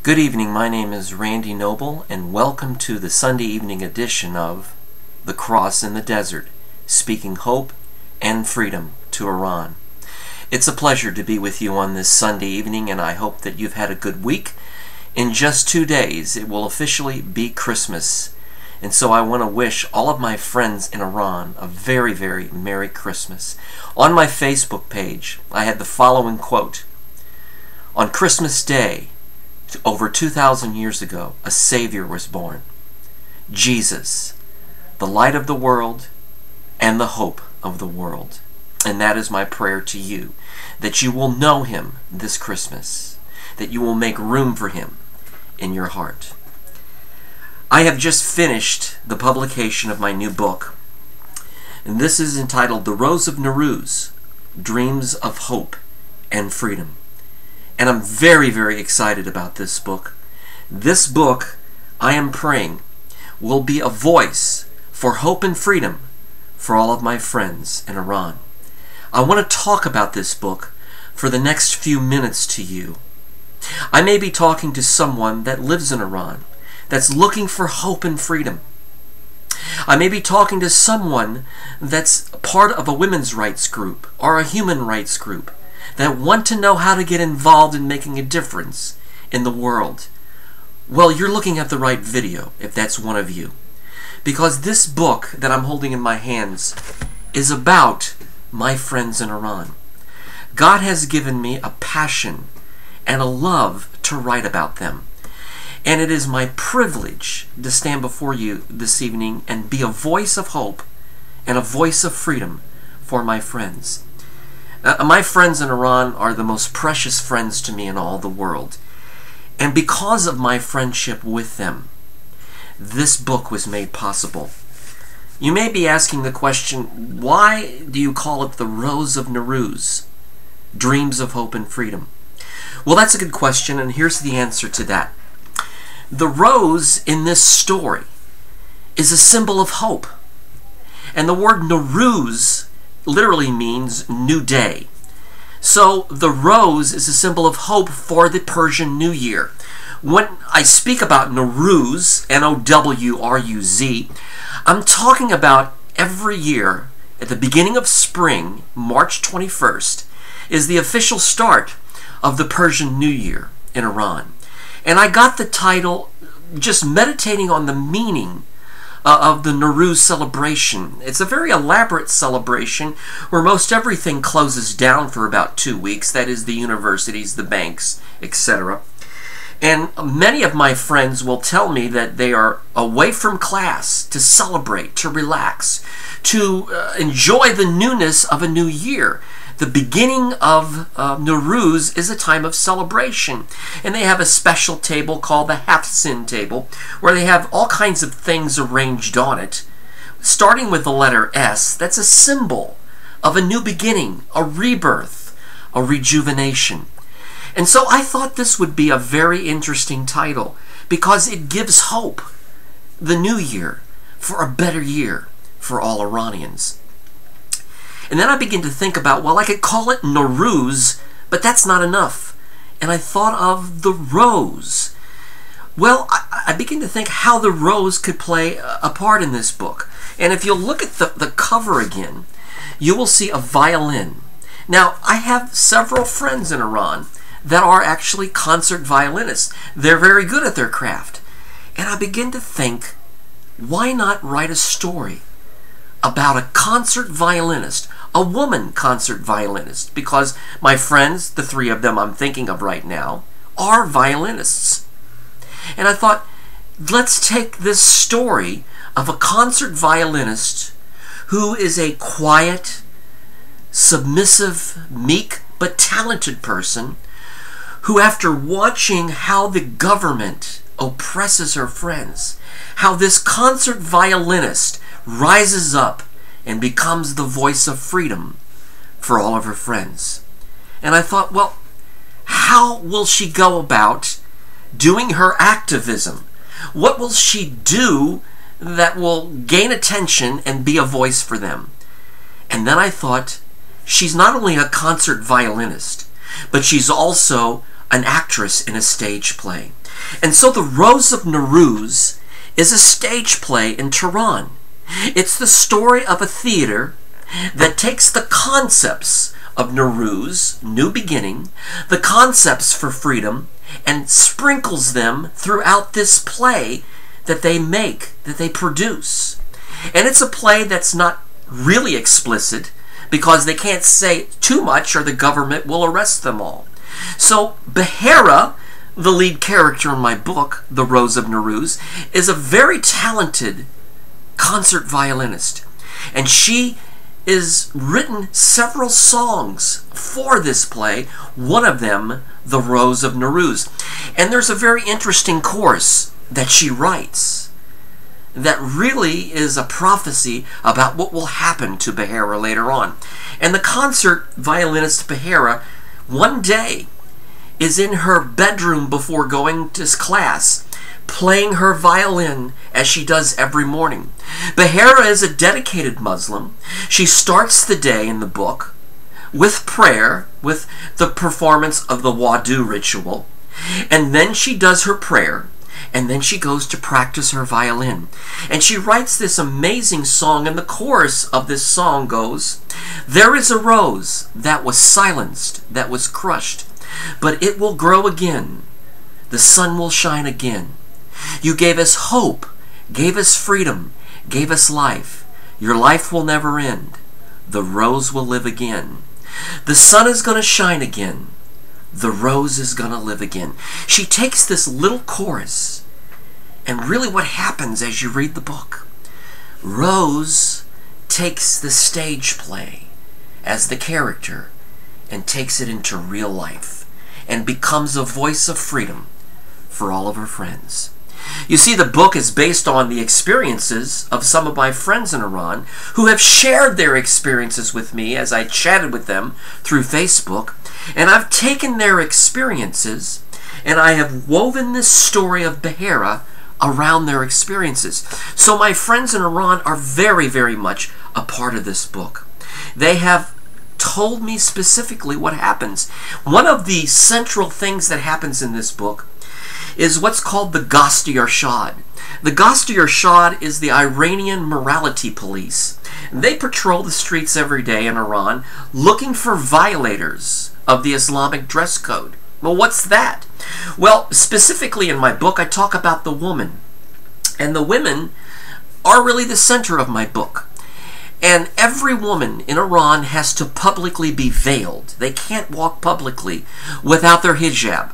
Good evening, my name is Randy Noble, and welcome to the Sunday evening edition of The Cross in the Desert, speaking hope and freedom to Iran. It's a pleasure to be with you on this Sunday evening, and I hope that you've had a good week. In just 2 days, it will officially be Christmas, and so I want to wish all of my friends in Iran a very, very Merry Christmas. On my Facebook page, I had the following quote: "On Christmas Day, over 2,000 years ago, a Savior was born. Jesus, the light of the world and the hope of the world." And that is my prayer to you, that you will know Him this Christmas, that you will make room for Him in your heart. I have just finished the publication of my new book, and this is entitled The Rose of Nowruz, Dreams of Hope and Freedom. And I'm very, very excited about this book. This book, I am praying, will be a voice for hope and freedom for all of my friends in Iran. I want to talk about this book for the next few minutes to you. I may be talking to someone that lives in Iran, that's looking for hope and freedom. I may be talking to someone that's part of a women's rights group or a human rights group that want to know how to get involved in making a difference in the world. Well, you're looking at the right video if that's one of you. Because this book that I'm holding in my hands is about my friends in Iran. God has given me a passion and a love to write about them. And it is my privilege to stand before you this evening and be a voice of hope and a voice of freedom for my friends. My friends in Iran are the most precious friends to me in all the world. And because of my friendship with them, this book was made possible. You may be asking the question, why do you call it The Rose of Nowruz, Dreams of Hope and Freedom? Well, that's a good question, and here's the answer to that. The rose in this story is a symbol of hope. And the word Nowruz literally means new day. So the rose is a symbol of hope for the Persian New Year. When I speak about Nowruz, N-O-W-R-U-Z, I'm talking about every year at the beginning of spring, March 21st, is the official start of the Persian New Year in Iran. And I got the title just meditating on the meaning of the Nowruz celebration. It's a very elaborate celebration where most everything closes down for about 2 weeks. That is, the universities, the banks, etc. And many of my friends will tell me that they are away from class to celebrate, to relax, to enjoy the newness of a new year. The beginning of Nowruz is a time of celebration. And they have a special table called the Hafsin table, where they have all kinds of things arranged on it. Starting with the letter S, that's a symbol of a new beginning, a rebirth, a rejuvenation. And so I thought this would be a very interesting title, because it gives hope, the new year, for a better year for all Iranians. And then I begin to think about, well, I could call it Nowruz, but that's not enough. And I thought of the rose. Well, I begin to think how the rose could play a part in this book. And if you'll look at the cover again, you will see a violin. Now, I have several friends in Iran that are actually concert violinists. They're very good at their craft. And I begin to think, why not write a story about a concert violinist, a woman concert violinist, because my friends, the 3 of them I'm thinking of right now, are violinists. And I thought, let's take this story of a concert violinist who is a quiet, submissive, meek, but talented person who, after watching how the government oppresses her friends, how this concert violinist rises up and becomes the voice of freedom for all of her friends. And I thought, well, how will she go about doing her activism? What will she do that will gain attention and be a voice for them? And then I thought, she's not only a concert violinist, but she's also an actress in a stage play. And so The Rose of Nowruz is a stage play in Tehran. It's the story of a theater that takes the concepts of Nowruz, new beginning, the concepts for freedom, and sprinkles them throughout this play that they make, that they produce. And it's a play that's not really explicit because they can't say too much or the government will arrest them all. So Behera, the lead character in my book, The Rose of Nowruz, is a very talented concert violinist. And she has written several songs for this play, one of them, The Rose of Nowruz. And there's a very interesting chorus that she writes that really is a prophecy about what will happen to Behera later on. And the concert violinist Behera, one day, is in her bedroom before going to class, playing her violin as she does every morning. Behera is a dedicated Muslim. She starts the day in the book with prayer, with the performance of the Wudu ritual, and then she does her prayer, and then she goes to practice her violin. And she writes this amazing song, and the chorus of this song goes, "There is a rose that was silenced, that was crushed, but it will grow again. The sun will shine again. You gave us hope, gave us freedom, gave us life. Your life will never end. The rose will live again. The sun is going to shine again. The rose is going to live again." She takes this little chorus, and really what happens as you read the book, Rose takes the stage play as the character and takes it into real life and becomes a voice of freedom for all of her friends. You see, the book is based on the experiences of some of my friends in Iran who have shared their experiences with me as I chatted with them through Facebook. And I've taken their experiences and I have woven this story of Behera around their experiences. So my friends in Iran are very, very much a part of this book. They have told me specifically what happens. One of the central things that happens in this book is what's called the Ghast-e Irshad. The Ghast-e Irshad is the Iranian morality police. They patrol the streets every day in Iran looking for violators of the Islamic dress code. Well, what's that? Well, specifically in my book, I talk about the woman. And the women are really the center of my book. And every woman in Iran has to publicly be veiled. They can't walk publicly without their hijab.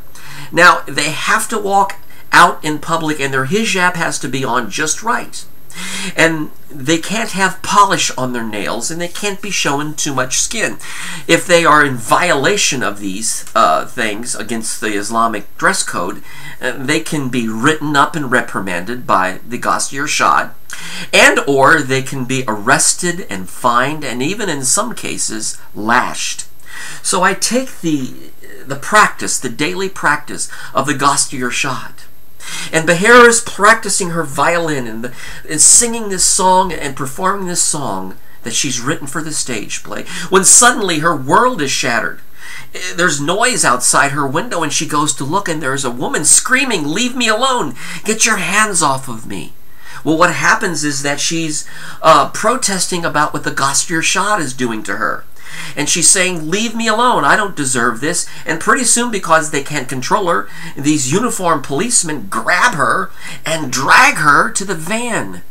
Now, they have to walk out in public and their hijab has to be on just right. And they can't have polish on their nails and they can't be showing too much skin. If they are in violation of these things against the Islamic dress code, they can be written up and reprimanded by the Ghast-e Irshad, and or they can be arrested and fined and even in some cases lashed. So I take the practice, the daily practice of the Ghast-e Irshad. And Behera is practicing her violin and singing this song and performing this song that she's written for the stage play, when suddenly her world is shattered. There's noise outside her window and she goes to look and there's a woman screaming, "Leave me alone! Get your hands off of me!" Well, what happens is that she's protesting about what the Ghast-e Irshad is doing to her. And she's saying, "Leave me alone, I don't deserve this." And pretty soon, because they can't control her, these uniformed policemen grab her and drag her to the van.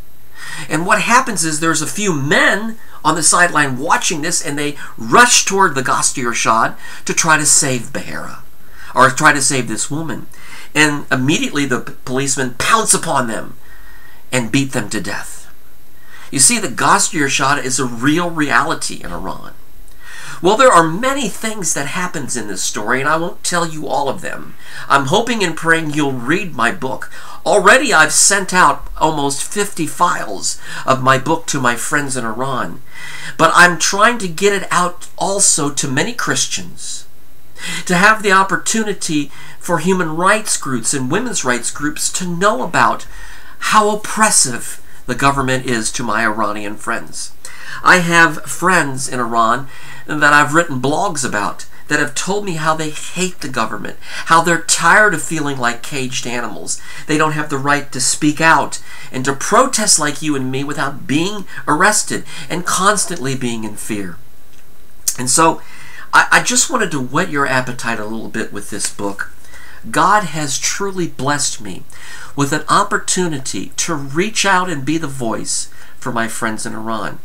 And what happens is there's a few men on the sideline watching this, and they rush toward the Ghast-e Irshad to try to save Behera, or try to save this woman. And immediately the policemen pounce upon them and beat them to death. You see, the Ghast-e Irshad is a real reality in Iran. Well, there are many things that happens in this story, and I won't tell you all of them. I'm hoping and praying you'll read my book. Already I've sent out almost 50 files of my book to my friends in Iran. But I'm trying to get it out also to many Christians, to have the opportunity for human rights groups and women's rights groups to know about how oppressive the government is to my Iranian friends. I have friends in Iran that I've written blogs about that have told me how they hate the government, how they're tired of feeling like caged animals. They don't have the right to speak out and to protest like you and me without being arrested and constantly being in fear. And so I just wanted to whet your appetite a little bit with this book. God has truly blessed me with an opportunity to reach out and be the voice for my friends in Iran.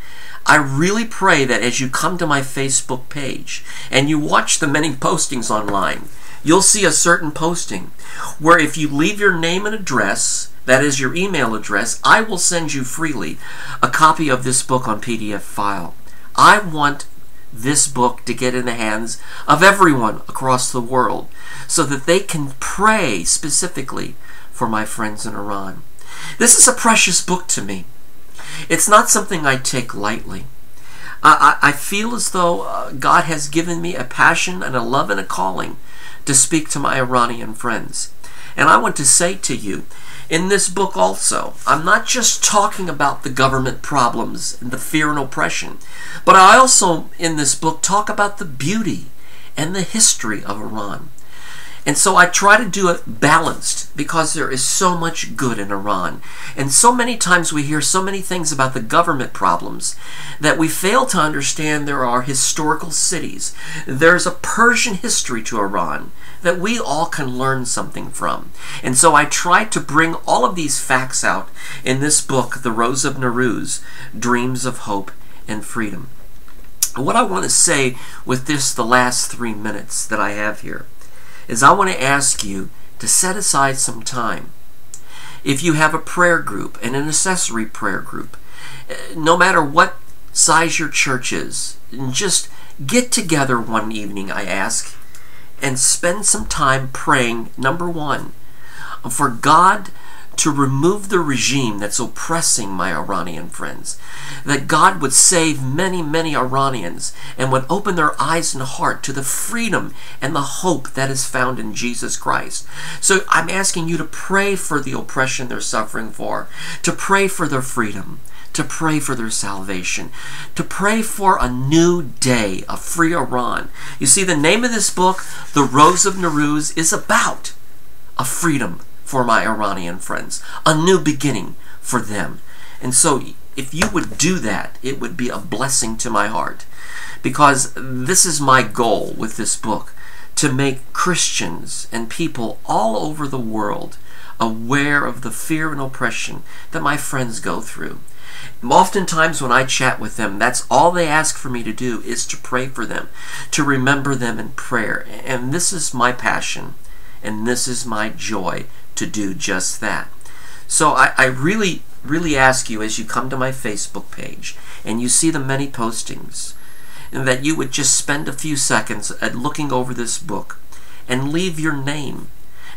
I really pray that as you come to my Facebook page and you watch the many postings online, you'll see a certain posting where if you leave your name and address, that is your email address, I will send you freely a copy of this book on PDF file. I want this book to get in the hands of everyone across the world so that they can pray specifically for my friends in Iran. This is a precious book to me. It's not something I take lightly. I feel as though God has given me a passion and a love and a calling to speak to my Iranian friends. And I want to say to you, in this book also, I'm not just talking about the government problems and the fear and oppression, but I also, in this book, talk about the beauty and the history of Iran. And so I try to do it balanced because there is so much good in Iran. And so many times we hear so many things about the government problems that we fail to understand there are historical cities. There's a Persian history to Iran that we all can learn something from. And so I try to bring all of these facts out in this book, The Rose of Nowruz, Dreams of Hope and Freedom. What I want to say with this, the last 3 minutes that I have here, is I want to ask you to set aside some time. If you have a prayer group, an intercessory prayer group, no matter what size your church is, just get together one evening, I ask, and spend some time praying, number one, for God to remove the regime that's oppressing my Iranian friends. That God would save many, many Iranians and would open their eyes and heart to the freedom and the hope that is found in Jesus Christ. So I'm asking you to pray for the oppression they're suffering for, to pray for their freedom, to pray for their salvation, to pray for a new day, a free Iran. You see, the name of this book, The Rose of Nowruz, is about a freedom for my Iranian friends, a new beginning for them. And so if you would do that, it would be a blessing to my heart, because this is my goal with this book, to make Christians and people all over the world aware of the fear and oppression that my friends go through. Oftentimes when I chat with them, that's all they ask for me to do, is to pray for them, to remember them in prayer. And this is my passion, and this is my joy to do just that. So I really ask you, as you come to my Facebook page and you see the many postings, and that you would just spend a few seconds at looking over this book and leave your name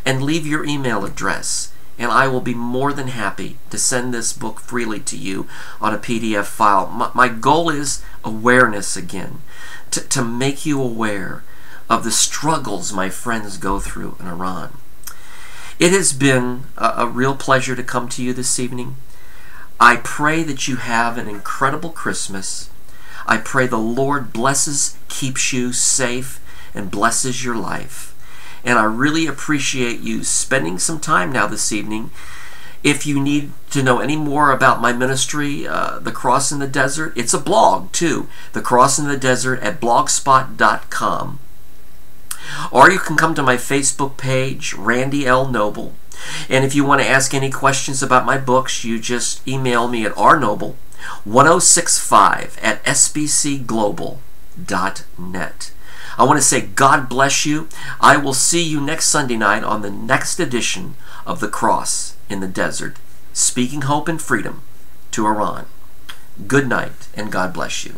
and leave your email address, and I will be more than happy to send this book freely to you on a PDF file. My goal is awareness again, to make you aware of the struggles my friends go through in Iran. It has been a real pleasure to come to you this evening. I pray that you have an incredible Christmas. I pray the Lord blesses, keeps you safe, and blesses your life. And I really appreciate you spending some time now this evening. If you need to know any more about my ministry, The Cross in the Desert, it's a blog too, The Cross in the Desert at blogspot.com. Or you can come to my Facebook page, Randy L. Noble. And if you want to ask any questions about my books, you just email me at rnoble1065@sbcglobal.net. I want to say God bless you. I will see you next Sunday night on the next edition of The Cross in the Desert, speaking hope and freedom to Iran. Good night, and God bless you.